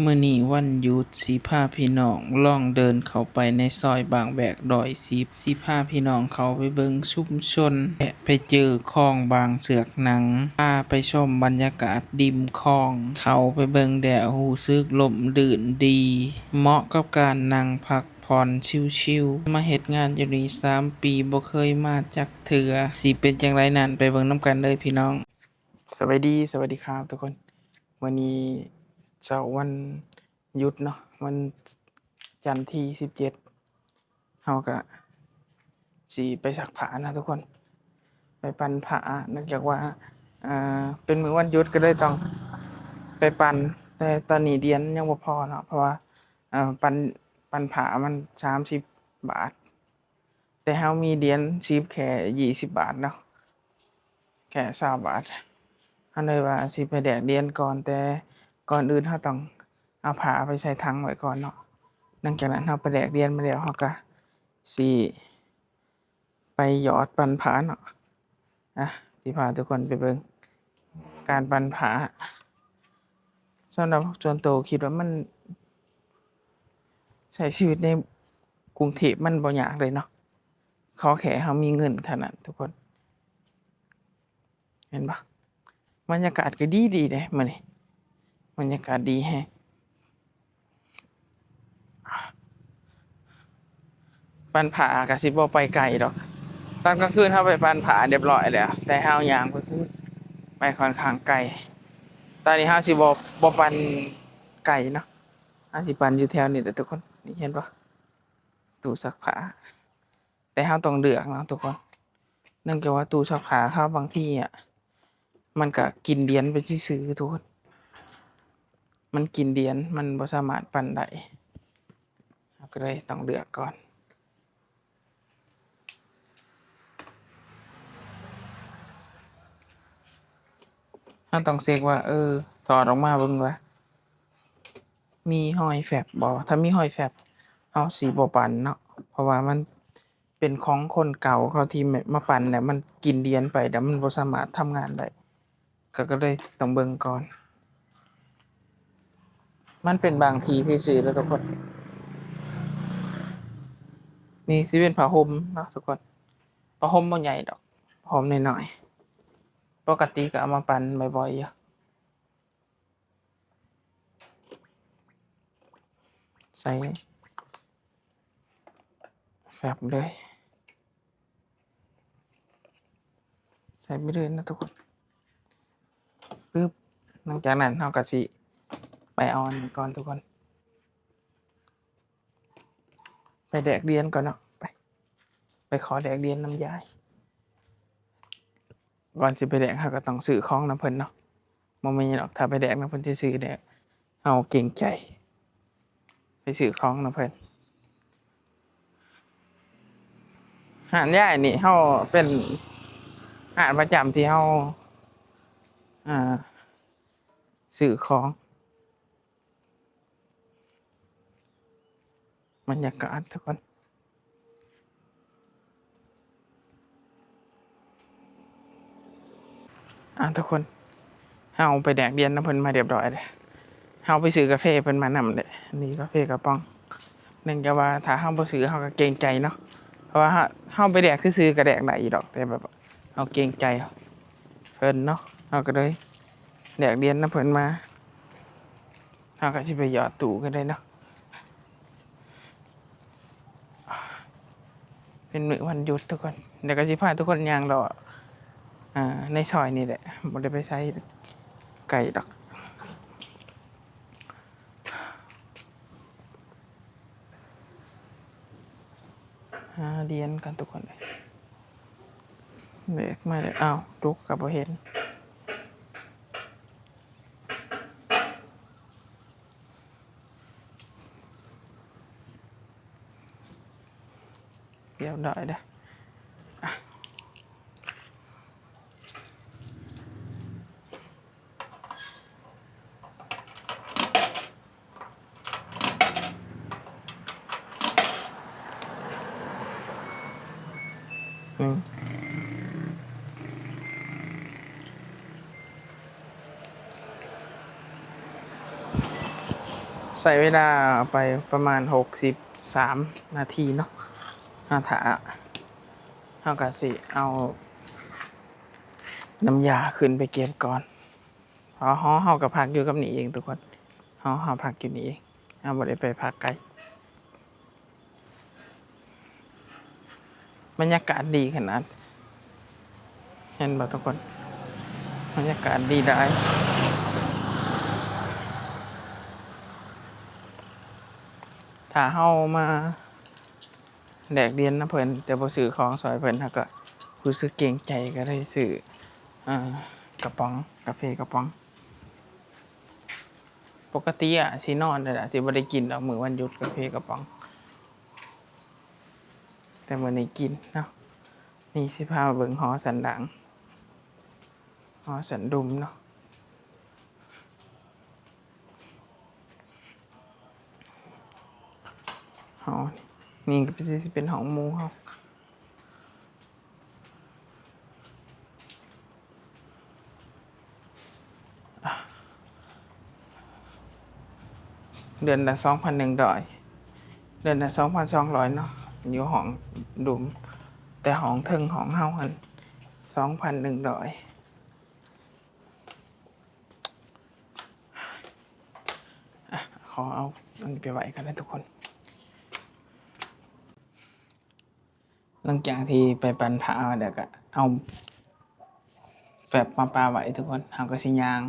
มื้อนี้วันหยุดสิพาพี่น้องลองเดินเข้าไปในซอยบางแบก110สิพาพี่น้องเข้าไปเบิ่งชุมชนและไปเจอคลองบางเสือกหนังพาไปชมบรรยากาศริมคลองเข้าไปเบิ่งแล้วรู้สึกร่มรื่นดี เหมาะกับการนั่งพักผ่อนชิลๆมาเฮ็ดงานอยู่นี่3 ปีบ่เคยมาจักเทื่อสิเป็นจั่งใดนั้นไปเบิ่งนำกันเลยพี่น้องสวัสดีครับทุกคนวันนี้เช้าวันหยุดเนาะวันจันทร์ที่17เฮาก็สิไปซักผ้านะทุกคนไปปั่นผ้าเนื่องจากว่าเป็นมื้อวันหยุดก็เลยต้องไปปั่นแต่ตอนนี้เหรียญยังบ่พอเนาะเพราะว่าปั่นผ้ามัน30บาทแต่เฮามีเหรียญ10แค่20บาทเนาะแค่20บาทเฮาเลยว่าสิไปแลกเหรียญก่อนแต่ก่อนอื่นเฮาต้องเอาผ้าไปใส่ถังไว้ก่อนเนาะหลังจากนั้นเฮาไปแลกเหรียญมาแล้วเฮาก็สิไปหยอดปั่นผ้าเนาะสิพาทุกคนไปเบิ่งการปั่นผ้าสำหรับส่วนตัวคิดว่ามันใช้ชีวิตในกรุงเทพมันบ่ยากเลยเนาะขอแค่เรามีเงินเท่านั้นทุกคนเห็นบ่บรรยากาศก็ดีเดะมื้อนี้บรรยากาศดีแฮงปั่นผ้าก็สิบ่ไปไกลดอกตอนกลางคืนเราไปปั่นผ้าเรียบร้อยแล้วแต่เราย่างไปพูดไปค่อนข้างไกลตอนนี้เราสิบ่ปั่นไกลเนาะเราสิปั่นอยู่แถวนี้แหละทุกคนนี่เห็นบ่ตู้ซักผ้าแต่เราต้องเลือกเนาะทุกคนเนื่องจากว่าตู้ซักผ้าเขาบางที่มันก็กินเหรียญไปซื่อๆทุกคนมันกินเหรียญมันบ่สามารถปั่นได้เราก็เลยต้องเลือกก่อนเราต้องเช็กว่าถอดออกมาเบิ่งว่ามีรอยแฟบบ่ถ้ามีรอยแฟบเราสิบ่ปั่นเนาะเพราะว่ามันเป็นของคนเก่าเขาที่มาปั่นแล้วมันกินเหรียญไปแล้วมันบ่สามารถทำงานได้ก็เลยต้องเบิ่งก่อนมันเป็นบางทีซื่อๆแล้วทุกคนนี่สิเป็นผ้าห่มเนาะทุกคนผ้าห่มบ่ใหญ่ดอกผ้าห่มน้อยๆปกติก็เอามาปั่นบ่อยๆอยู่ใส่แฟบเลยใส่ไปเลยนะทุกคนปึ๊บหลังจากนั้นเราก็สิไปเอาอันนี้ก่อนทุกคนไปแลกเหรียญก่อนเนาะไปขอแลกเหรียญนำยายก่อนสิไปแลกเราก็ต้องซื้อของนำเพิ่นเนาะบ่แม่นหยังดอกถ้าไปแลกนำเพิ่นซื่อๆแล้วเราเกรงใจไปซื้อของนำเพิ่นร้านยายนี่เราเป็นร้านประจำที่เราอ่าซื้อของบรรยากาศทุกคนทุกคนเฮาไปแลกเหรียญนำเพิ่นมาเรียบร้อยแล้วเฮาไปซื้อกาแฟเพิ่นมานำเด้นี่กาแฟกระป๋องเนื่องจากว่าถ้าเฮาบ่ซื้อเฮาก็เกรงใจเนาะเพราะว่าเฮาไปแลกซื่อๆก็แลกได้อยู่ดอกแต่แบบเฮาเกรงใจเพิ่นเนาะเฮาก็เลยแลกเหรียญนำเพิ่นมาเฮาก็สิไปหยอดตู้ก็ได้เนาะเป็นมื้อวันหยุดทุกคนเดี๋ยวก็สิพาทุกคนย่างเลาะในซอยนี่แหละบ่ได้ไปไสไกลดอกหาเหรียญกันทุกคนเอ้ยแบกมาแล้วอ้าวจุกก็บ่เห็นเรียบร้อยเด้ออืม ใส่เวลาไปประมาณ63นาทีเนาะถ้าเฮาก็สิเอาน้ำยาขึ้นไปเก็บก่อนเพราะเฮาก็พักอยู่กับนี่เองทุกคนเฮาพักอยู่นี่เองเฮาบ่ได้ไปพักไกลบรรยากาศดีขนาดเห็นบ่ทุกคนบรรยากาศดีได้ถ้าเฮามาแลกเรียนนะเพิ่นแต่บ่ซื้อของซอยเพิ่นเฮาก็รู้สึกเกรงใจก็เลยซื้อกระป๋องกาแฟกระป๋องปกติสินอนนั่นล่ะสิบ่ได้กินดอกมื้อวันหยุดกาแฟกระป๋องแต่มื้อนี้กินเนาะนี่สิพามาเบิ่งหอสันด่างหอสันดุมเนาะหอนี่ก็สิเป็นห้องหมู่เฮาเดือนละ 2,100 เดือนละ 2,200 เนาะอยู่ห้องดุมแต่ห้องเทิงห้องเฮาหั่น 2,100ขอเอาอันนี้ไปไว้กันนะทุกคนหลังจากที่ไปปั่นผ้าเดี๋ยวก็เอาแฟบมาปาไว้ทุกคนเฮาก็สิย่าง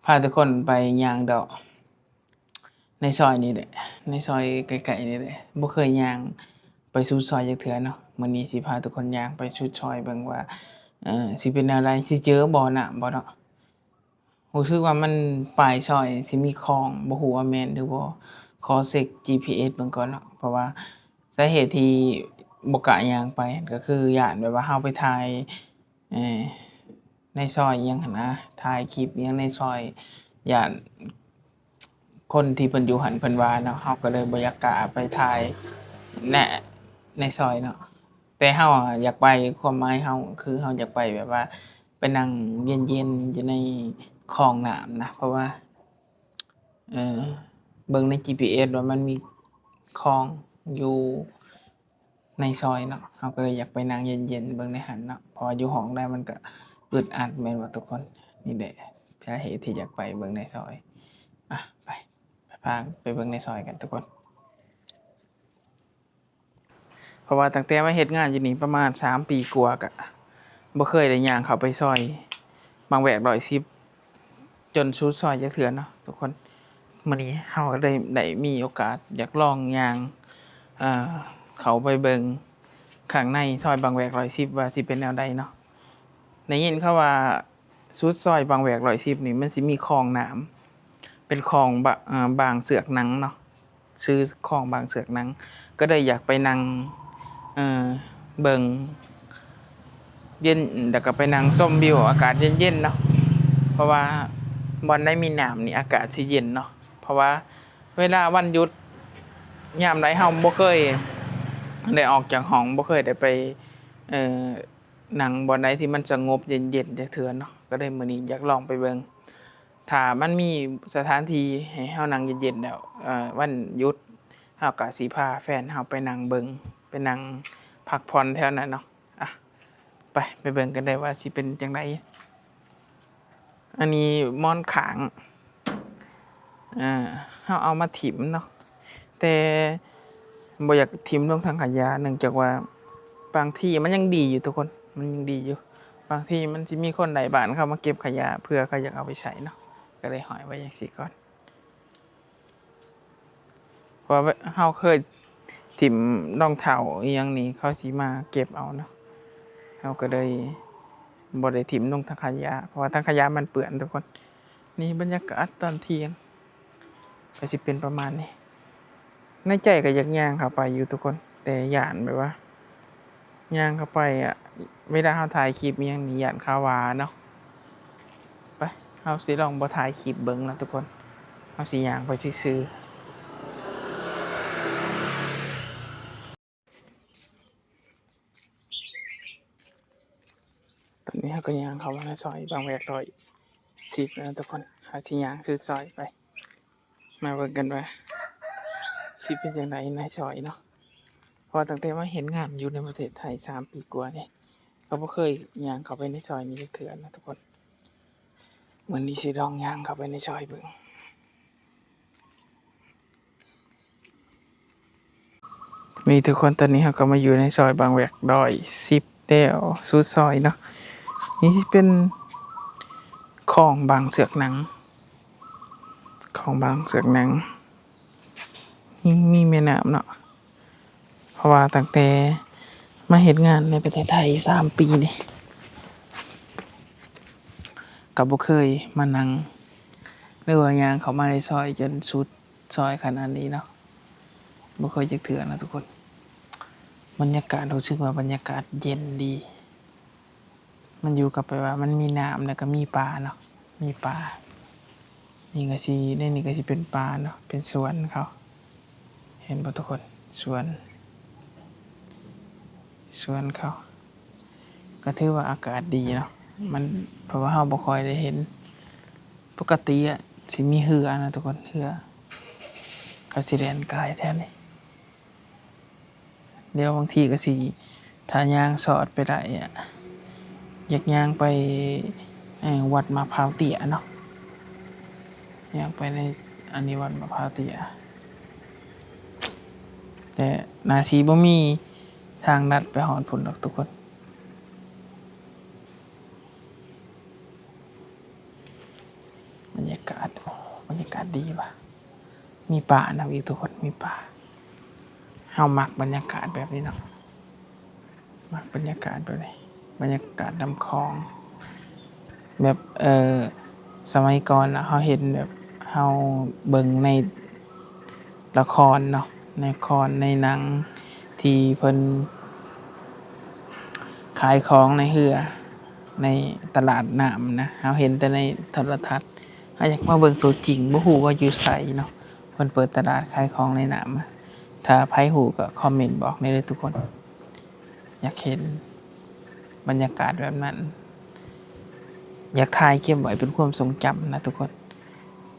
พาทุกคนไปย่างดอกในซอยนี้แหละในซอยไกลๆนี่แหละบ่เคยย่างไปสุดซอยจักเทื่อเนาะมื้อนี้สิพาทุกคนย่างไปสุดซอยเบิ่งว่าสิเป็นแนวใดสิเจอบ่น้ำบ่เนาะรู้สึกว่ามันปลายซอยสิมีคลองบ่ฮู้ว่าแม่นหรือบ่ขอเช็ก GPS เบิ่งก่อนเนาะเพราะว่าสาเหตุที่บ่กล้าย่างไปก็คือย้านแบบว่าเฮาไปถ่ายเอ่อในซอยอิหยังหั้นนะถ่ายคลิปอิหยังในซอยย้านคนที่เพิ่นอยู่หั้นเพิ่นว่าเนาะเฮาก็เลยบ่อยากกล้าไปถ่ายแในซอยเนาะแต่เฮาอยากไปความหมายเฮาคือเฮาอยากไปแบบว่าไปนั่งเย็นๆอยู่ในคลองน้ำนะเพราะว่าเอ่อเบิ่งใน GPS ว่ามันมีคลองอยู่ในซอยเนาะเฮาก็เลยอยากไปนั่งเย็นๆเบิ่งในหั้นเนาะเพราะว่าอยู่ห้องได้มันก็อึดอัดแม่นบ่ทุกคนนี่แหละสาเหตุที่อยากไปเบิ่งในซอยไปพาไปเบิ่งในซอยกันทุกคนเพราะว่าตั้งแต่มาเฮ็ดงานอยู่นี่ประมาณ3 ปีกว่าก็บ่เคยได้ย่างเข้าไปซอยบางแวก110จนสุดซอยจักเทื่อเนาะทุกคนมื้อนี้เฮาก็ได้มีโอกาสอยากลองย่างอ่าเข้าไปเบิ่งข้างในซอยบางแวก110ว่าสิเป็นแนวใดเนาะได้ยินเขาว่าสุดซอยบางแวก110นี่มันสิมีคลองน้ำเป็นคลองบางเสือกหนังเนาะชื่อคลองบางเสือกหนังก็เลยอยากไปนั่งเบิ่งเย็นแล้วก็ไปนั่งชมวิวอากาศเย็นๆเนาะเพราะว่าบ่อนใดมีน้ำนี่อากาศสิเย็นเนาะเพราะว่าเวลาวันหยุดยามใดเฮาบ่เคยได้ออกจากห้องบ่เคยได้ไปเอ่อนั่งบ่อนใดที่มันสงบเย็นๆจักเทื่อเนาะก็เลยมื้อนี้อยากลองไปเบิ่งถ้ามันมีสถานที่ให้เฮานั่งเย็นๆแล้ววันหยุดเฮาก็สิพาแฟนเฮาไปนั่งเบิ่งไปนั่งพักผ่อนแถวนั้นเนาะไปเบิ่งกันได้ว่าสิเป็นจังไดอันนี้หมอนข้างเฮาเอามาถิ้มเนาะแต่บ่อยากถิ้มลงถังขยะเนื่องจากว่าบางที่มันยังดีอยู่ทุกคนมันยังดีอยู่บางทีมันสิมีคนใดบ้านเข้ามาเก็บขยะเผื่อเขาอยากเอาไปใช้เนาะก็เลยห้อยไว้จังซี่ก่อนเพราะว่าเฮาเคยถิ้มรองเท้าอิหยังนี่เขาสิมาเก็บเอาเนาะเฮาก็เลยบ่ได้ถิ้มลงถังขยะเพราะว่าถังขยะมันเปื้อนทุกคนนี่บรรยากาศตอนเที่ยงก็สิเป็นประมาณนี้ในใจก็อยากย่างเข้าไปอยู่ทุกคนแต่ย้านแบบว่าย่างเข้าไปเวลาเฮาถ่ายคลิปอิหยังนี่ย้านเขาว่าเนาะไปเฮาสิลองบ่ถ่ายคลิปเบิ่งนะทุกคนเฮาสิย่างไปซื่อๆตอนนี้เฮาก็ย่างเข้ามาในซอยบางแวก110แล้วนะทุกคนเฮาสิย่างสุดซอยไป มาเบิ่งกันว่าสิเป็นจังไดในซอยเนาะเพราะตั้งแต่มาเห็นงานอยู่ในประเทศไทย3 ปีกว่านี่ก็บ่เคยย่างเข้าไปในซอยนี้จักเทื่อนะทุกคนมื้อนี้สิลองย่างเข้าไปในซอยเบิ่งมีทุกคนตอนนี้เราก็มาอยู่ในซอยบางแวกดอย10แล้วสุดซอยเนาะนี่สิเป็นคลองบางเสือกหนังคลองบางเสือกหนังนี่มีแม่น้ำเนาะเพราะว่าตั้งแต่มาเฮ็ดงานในประเทศไทย3 ปีนี่ก็บ่เคยมานั่งหรือว่าย่างเข้ามาในซอยจนสุดซอยขนาดนี้เนาะบ่เคยจักเทื่อนะทุกคนบรรยากาศรู้สึกว่าบรรยากาศเย็นดีมันอยู่กับไปว่ามันมีน้ำแล้วก็มีปลาเนาะมีปลานี่ก็สิในนี่ก็สิเป็นปลาเนาะเป็นสวนเขาเห็นบ่ทุกคนสวนเขาก็ถือว่าอากาศดีเนาะมันเพราะว่าเราบ่ค่อยได้เห็นปกติอะสิมีเรือนะทุกคนเรือเขาสิแล่นกายแท้นี่เดี๋ยวบางทีก็สิถ้าย่างสอดไปได้อะอยากย่างไปวัดมะพร้าวเตี้ยเนาะย่างไปในอันนี้วัดมะพร้าวเตี้ยแต่น่าสิบ่มีทางลัดไปฮอดพุ่นดอกทุกคนบรรยากาศบรรยากาศดีว่ะมีป่านำอีกทุกคนมีป่าเฮามักบรรยากาศแบบนี้เนาะมักบรรยากาศแบบนี้บรรยากาศนำคลองแบบสมัยก่อนน่ะเฮาเห็นแบบเฮาเบิ่งในละครเนาะในละครในหนังที่เพิ่นขายของในเรือในตลาดน้ำนะเฮาเห็นแต่ในโทรทัศน์เฮาอยากมาเบิ่งตัวจริงบ่ฮู้ว่าอยู่ไสเนาะเพิ่นเปิดตลาดขายของในน้ำอะถ้าไผฮู้ก็คอมเมนต์บอกได้เลยทุกคนอยากเห็นบรรยากาศแบบนั้นอยากถ่ายเก็บไว้เป็นความทรงจำนะทุกคน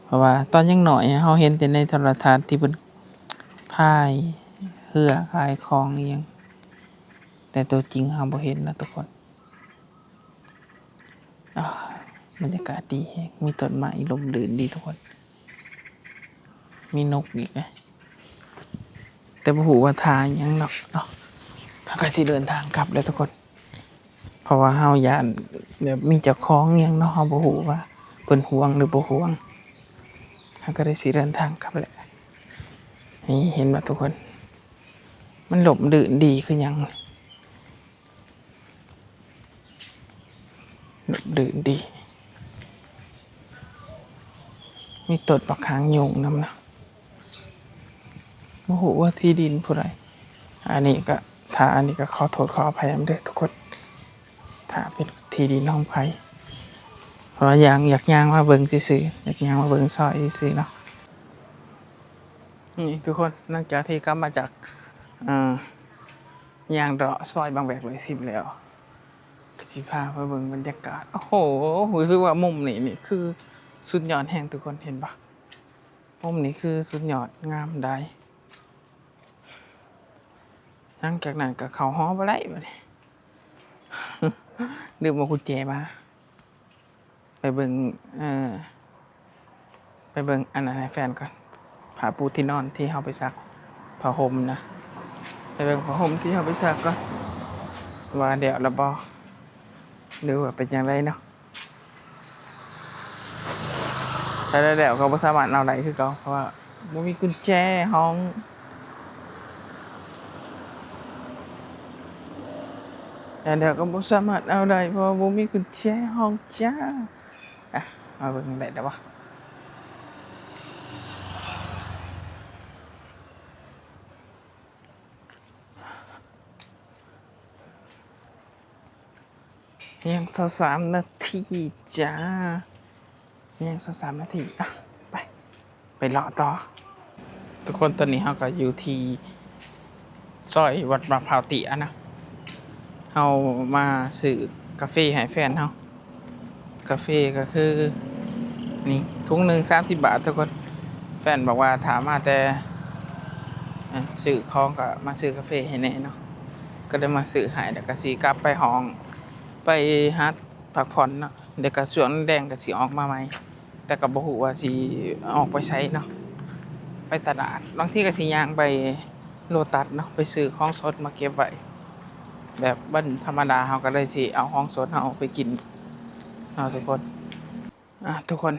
เพราะว่าตอนยังน้อยเฮาเห็นแต่ในโทรทัศน์ที่เพิ่นพายเรือขายของอิหยังแต่ตัวจริงเฮาบ่เห็นนะทุกคนบรรยากาศดีแฮงมีต้นไม้ร่มรื่นดีทุกคนมีนกอีกนะแต่บ่ฮู้ว่าท่าอิหยังเนาะเฮาก็สิเดินทางกลับแล้วทุกคนเพราะว่าเฮาย้านแบบมีเจ้าของอิหยังเนาะเฮาบ่ฮู้ว่าเพิ่นห่วงหรือบ่ห่วงเฮาก็ได้สิเดินทางกลับแล้วนี่เห็นบ่ทุกคนมันร่มรื่นดีคือหยังร่มรื่นดีมีต้นบักหางยูงนำนะบ่ฮู้ว่าที่ดินผู้ใดอันนี้ก็ถ้าอันนี้ก็ขอโทษขออภัยนำเด้อทุกคนถ้าเป็นที่ดินของไผเพราะว่าอยากย่างมาเบิ่งซื่อๆอยากย่างมาเบิ่งซอยซื่อๆเนาะนี่ทุกคนหลังจากที่กลับมาจากย่างเลาะซอยบางแวก110แล้วก็สิพาไปเบิ่งบรรยากาศโอ้โฮรู้สึกว่ามุมนี้คือสุดยอดแฮงทุกคนเห็นบ่มุมนี้คือสุดยอดงามได้หลังจากนั้นก็เข้าหอบ่ได้บัดนี้ ลืมเอากุญแจมาไปเบิ่งไปเบิ่งอันนั้นให้แฟนก่อนผ้าปูที่นอนที่เฮาไปซักผ้าห่มนะไปเบิ่งผ้าห่มที่เฮาไปซักก่อนว่าเดี๋ยวแล้วบ่หรือว่าเป็นจังไดเนาะถ้าได้แล้วก็บ่สามารถเอาได้คือเก่าเพราะว่าบ่มีกุญแจห้องแล้วก็บ่สามารถเอาได้เพราะว่าบ่มีกุญแจห้องจ้ามาเบิ่งได้แล้วบ่ยัง23 นาทีจ้ายัง23 นาทีไปเลาะต่อทุกคนตอนนี้เราก็อยู่ที่ซอยวัดมะพร้าวเตี้ยนะเรามาซื้อกาแฟให้แฟนเรากาแฟก็คือนี่ถุงหนึ่ง30 บาททุกคน แฟนบอกว่าถามมาแต่ซื้อของก็มาซื้อกาแฟให้แน่เนาะก็ได้มาซื้อให้แล้วก็สิกลับไปห้องไปหาพักผ่อนเนาะเดี๋ยวก็ช่วงแดงก็สิออกมาใหม่แต่ก็บ่ฮู้ว่าสิออกไปไสเนาะไปตลาดบางทีก็สิย่างไปโลตัสเนาะไปซื้อของสดมาเก็บไว้แบบวันธรรมดาเราก็เลยสิเอาของสดเราไปกินเนาะทุกคนทุกคน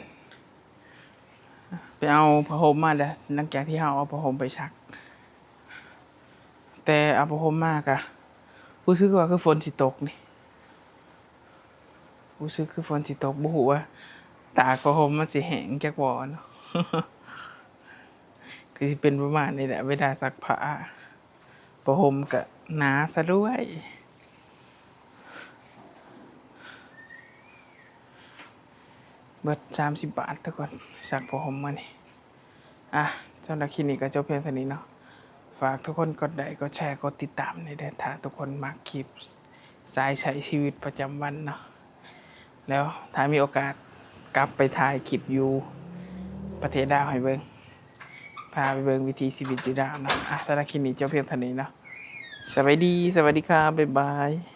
ไปเอาผ้าห่มมาเด้อหลังจากที่เราเอาผ้าห่มไปซักแต่เอาผ้าห่มมากะรู้สึกว่าคือฝนสิตกนี่รู้สึกคือฝนสิตกบ่ฮู้ว่าตากผ้าห่มมันสิแห้งจักบ่เนาะ คือสิเป็นประมาณนี้แหละเวลาซักผ้าผ้าห่มก็หนาซะด้วยเบิด30 บาททุกคนซักผ้าห่มมานี่สำหรับคลิปนี้ก็จบเพียงเท่านี้เนาะฝากทุกคนกดไลค์กดแชร์กดติดตามในเด้อถ้าทุกคนมักคลิปสายใช้ชีวิตประจำวันเนาะแล้วถ้ามีโอกาสกลับไปถ่ายคลิปอยู่ประเทศดาวให้เบิ่งพาไปเบิ่งวิถีชีวิตอยู่ดาวเนาะสำหรับคลิปนี้จบเพียงเท่านี้เนาะสวัสดีครับบ๊ายบาย